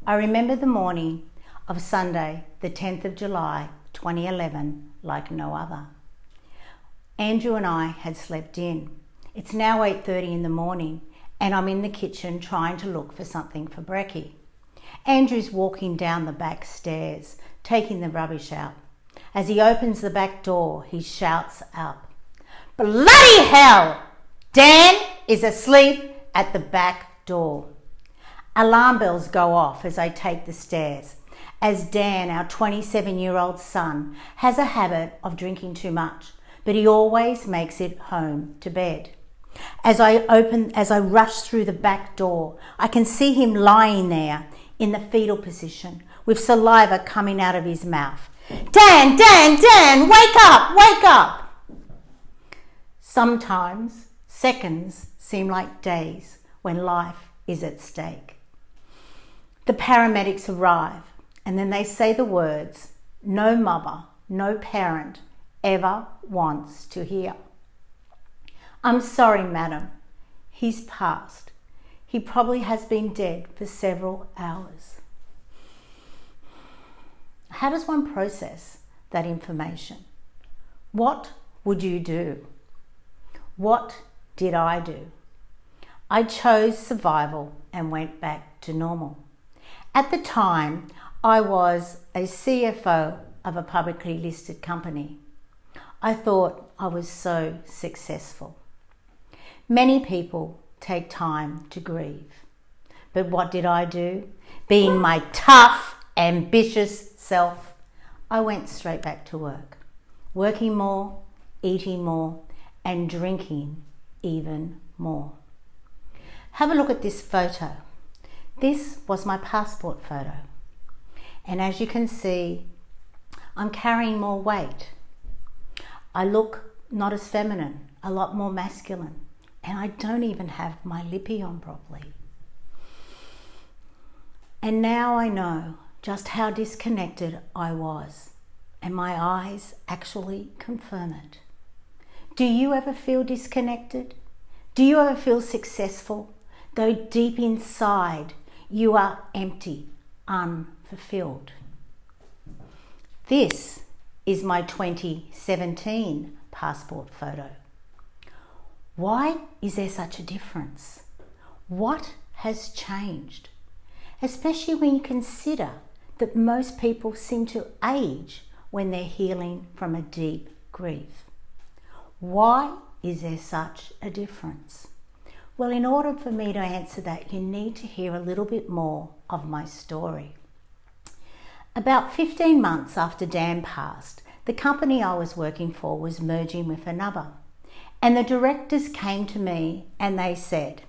I remember the morning of Sunday, the 10th of July, 2011, like no other. Andrew and I had slept in. It's now 8:30 in the morning and I'm in the kitchen trying to look for something for brekkie. Andrew's walking down the back stairs, taking the rubbish out. As he opens the back door, he shouts out, "Bloody hell! Dan is asleep at the back door." Alarm bells go off as I take the stairs, as Dan, our 27-year-old son, has a habit of drinking too much, but he always makes it home to bed. As I rush through the back door, I can see him lying there in the fetal position with saliva coming out of his mouth. "Dan, Dan, Dan, wake up, wake up!" Sometimes seconds seem like days when life is at stake. The paramedics arrive and then they say the words no mother, no parent ever wants to hear. "I'm sorry, madam. He's passed. He probably has been dead for several hours." How does one process that information? What would you do? What did I do? I chose survival and went back to normal. At the time, I was a CFO of a publicly listed company. I thought I was so successful. Many people take time to grieve. But what did I do? Being my tough, ambitious self, I went straight back to work, working more, eating more, and drinking even more. Have a look at this photo. This was my passport photo. And as you can see, I'm carrying more weight. I look not as feminine, a lot more masculine. And I don't even have my lippy on properly. And now I know just how disconnected I was. And my eyes actually confirm it. Do you ever feel disconnected? Do you ever feel successful, though deep inside you are empty, unfulfilled? This is my 2017 passport photo. Why is there such a difference? What has changed? Especially when you consider that most people seem to age when they're healing from a deep grief. Why is there such a difference? Well, in order for me to answer that, you need to hear a little bit more of my story. About 15 months after Dan passed, the company I was working for was merging with another. And the directors came to me and they said,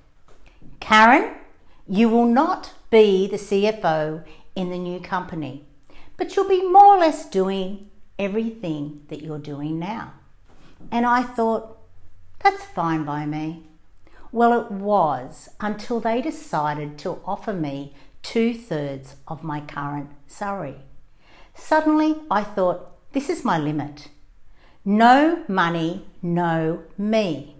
"Karen, you will not be the CFO in the new company, but you'll be more or less doing everything that you're doing now." And I thought, that's fine by me. Well, it was until they decided to offer me 2/3 of my current salary. Suddenly I thought, this is my limit. No money, no me.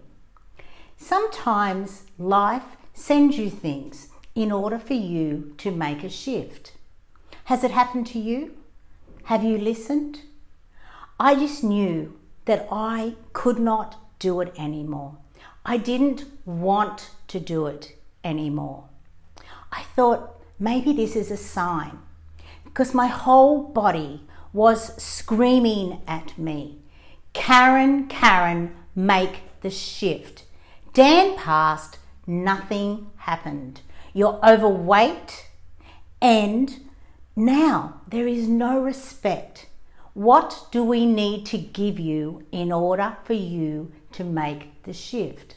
Sometimes life sends you things in order for you to make a shift. Has it happened to you? Have you listened? I just knew that I could not do it anymore. I didn't want to do it anymore. I thought maybe this is a sign, because my whole body was screaming at me, "Karen, Karen, make the shift. Dan passed, nothing happened. You're overweight and now there is no respect. What do we need to give you in order for you to make the shift?"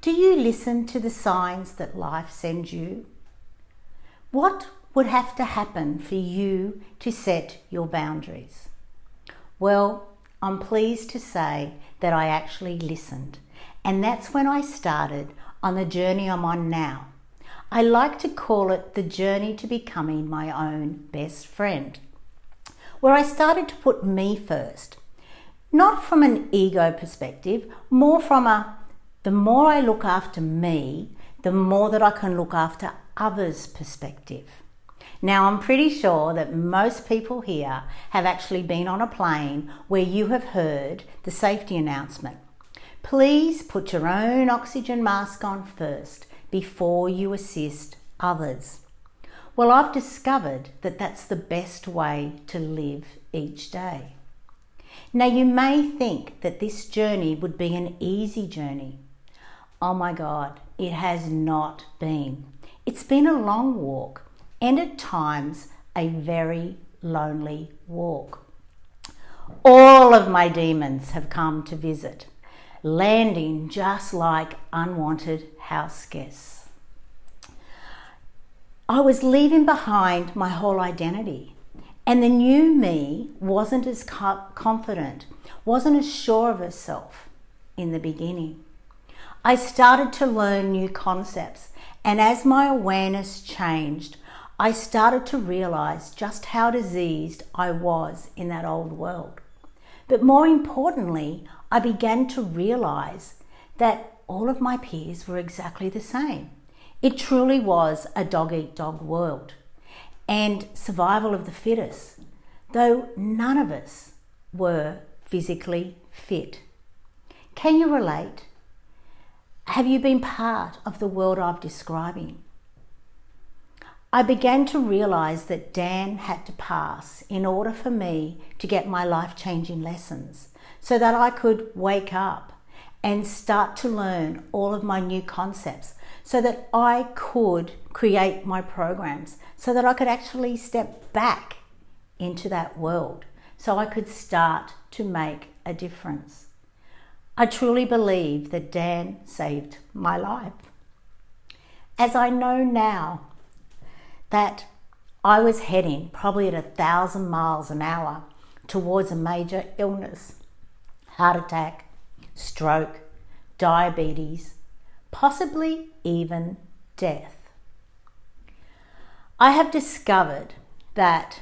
Do you listen to the signs that life sends you? What would have to happen for you to set your boundaries? Well, I'm pleased to say that I actually listened, and that's when I started on the journey I'm on now. I like to call it the journey to becoming my own best friend, where I started to put me first, not from an ego perspective, more from the more I look after me, the more that I can look after others' perspective. Now, I'm pretty sure that most people here have actually been on a plane where you have heard the safety announcement. Please put your own oxygen mask on first before you assist others. Well, I've discovered that that's the best way to live each day. Now, you may think that this journey would be an easy journey. Oh my God, it has not been. It's been a long walk and at times a very lonely walk. All of my demons have come to visit, landing just like unwanted house guests. I was leaving behind my whole identity, and the new me wasn't as confident, wasn't as sure of herself in the beginning. I started to learn new concepts, and as my awareness changed, I started to realize just how diseased I was in that old world. But more importantly, I began to realize that all of my peers were exactly the same. It truly was a dog-eat-dog world and survival of the fittest, though none of us were physically fit. Can you relate? Have you been part of the world I'm describing? I began to realize that Dan had to pass in order for me to get my life-changing lessons so that I could wake up and start to learn all of my new concepts so that I could create my programs, so that I could actually step back into that world, so I could start to make a difference. I truly believe that Dan saved my life. As I know now that I was heading probably at 1,000 miles an hour towards a major illness, heart attack, stroke, diabetes, possibly even death. I have discovered that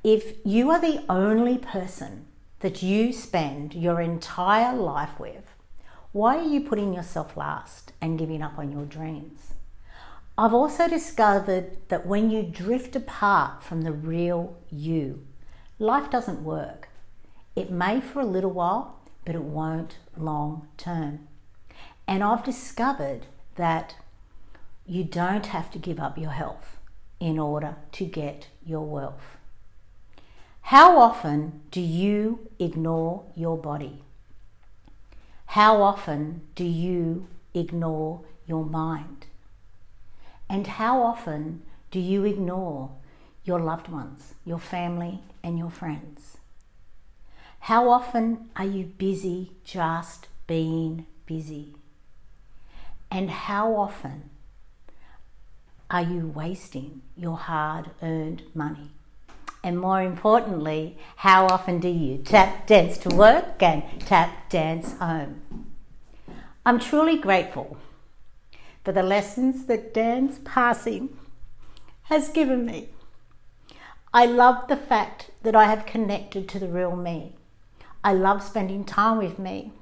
if you are the only person that you spend your entire life with, why are you putting yourself last and giving up on your dreams? I've also discovered that when you drift apart from the real you, life doesn't work. It may for a little while, but it won't long term. And I've discovered that you don't have to give up your health in order to get your wealth. How often do you ignore your body? How often do you ignore your mind? And how often do you ignore your loved ones, your family and your friends? How often are you busy just being busy? And how often are you wasting your hard-earned money? And more importantly, how often do you tap dance to work and tap dance home? I'm truly grateful for the lessons that Dan's passing has given me. I love the fact that I have connected to the real me. I love spending time with me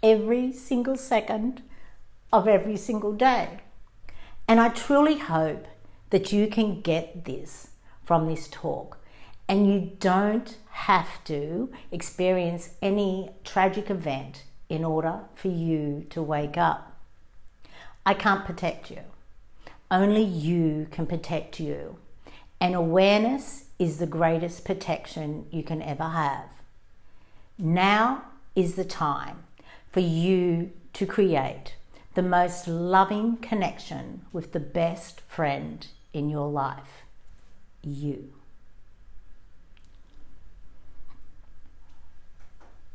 every single second of every single day. And I truly hope that you can get this from this talk and you don't have to experience any tragic event in order for you to wake up. I can't protect you. Only you can protect you. And awareness is the greatest protection you can ever have. Now is the time for you to create the most loving connection with the best friend in your life, you.